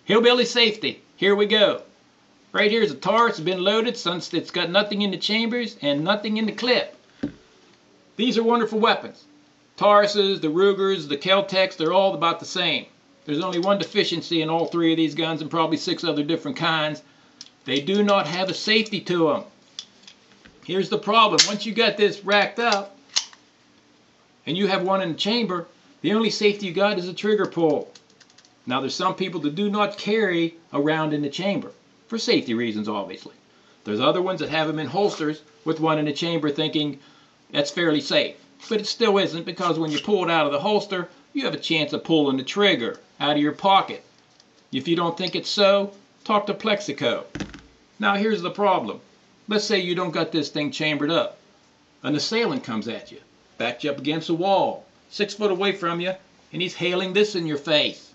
Hillbilly safety. Here we go. Right here is a Taurus. It's been loaded since it's got nothing in the chambers and nothing in the clip. These are wonderful weapons. Tauruses, the Rugers, the Kel-Tecs, they're all about the same. There's only one deficiency in all three of these guns and probably 6 other different kinds. They do not have a safety to them. Here's the problem. Once you got this racked up and you have one in the chamber, the only safety you got is a trigger pull. Now there's some people that do not carry a round in the chamber, for safety reasons obviously. There's other ones that have them in holsters with one in the chamber thinking that's fairly safe. But it still isn't, because when you pull it out of the holster, you have a chance of pulling the trigger out of your pocket. If you don't think it's so, talk to Plexico. Now here's the problem. Let's say you don't got this thing chambered up. An assailant comes at you, backed you up against a wall, 6 foot away from you, and he's hailing this in your face.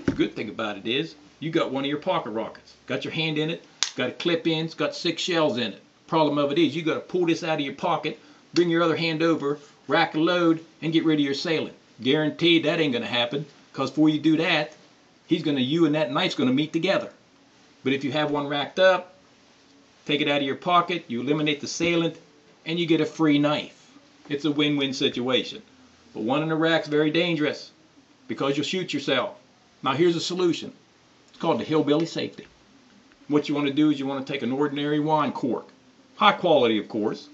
The good thing about it is, you got one of your pocket rockets. Got your hand in it, got a clip in, it's got 6 shells in it. Problem of it is, you got to pull this out of your pocket, bring your other hand over, rack a load, and get rid of your assailant. Guaranteed that ain't going to happen, because before you do that, you and that knife's going to meet together. But if you have one racked up, take it out of your pocket, you eliminate the assailant, and you get a free knife. It's a win-win situation. But one in the rack's very dangerous, because you'll shoot yourself. Now here's a solution. It's called the hillbilly safety. What you want to do is you want to take an ordinary wine cork. High quality, of course.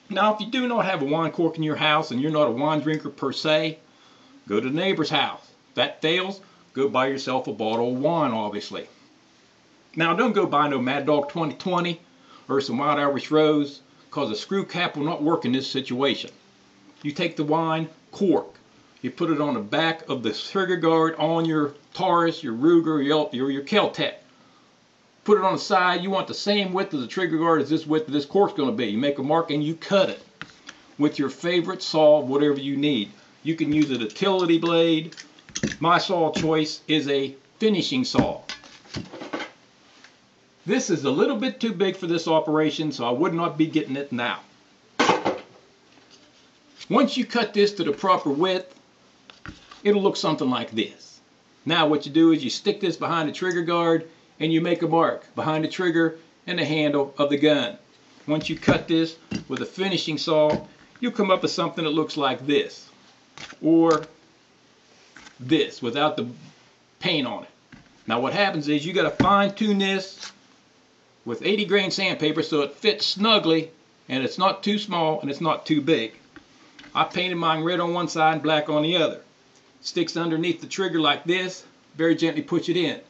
Now if you do not have a wine cork in your house and you're not a wine drinker per se, go to the neighbor's house. If that fails, go buy yourself a bottle of wine, obviously. Now don't go buy no Mad Dog 2020 or some Wild Irish Rose, because a screw cap will not work in this situation. You take the wine cork, you put it on the back of the trigger guard on your Taurus, your Ruger, your Kel-Tec. Put it on the side. You want the same width of the trigger guard as this width of this cork's going to be. You make a mark and you cut it with your favorite saw, whatever you need. You can use a utility blade. My saw choice is a finishing saw. This is a little bit too big for this operation, so I would not be getting it now. Once you cut this to the proper width, it'll look something like this. Now what you do is you stick this behind the trigger guard and you make a mark behind the trigger and the handle of the gun. Once you cut this with a finishing saw, you'll come up with something that looks like this, or this without the paint on it. Now what happens is you got to fine tune this with 80 grain sandpaper so it fits snugly and it's not too small and it's not too big. I painted mine red on one side and black on the other. Sticks underneath the trigger like this, very gently push it in.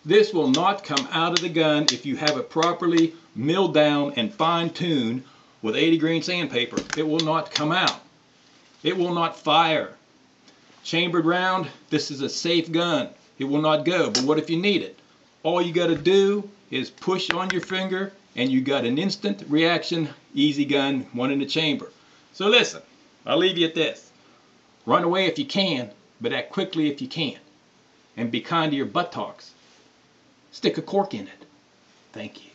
This will not come out of the gun if you have it properly milled down and fine-tuned with 80 grain sandpaper. It will not come out. It will not fire. Chambered round, this is a safe gun. It will not go, but what if you need it? All you got to do is push on your finger and you got an instant reaction, easy gun, one in the chamber. So listen, I'll leave you at this. Run away if you can, but act quickly if you can. And be kind to your buttocks. Stick a cork in it. Thank you.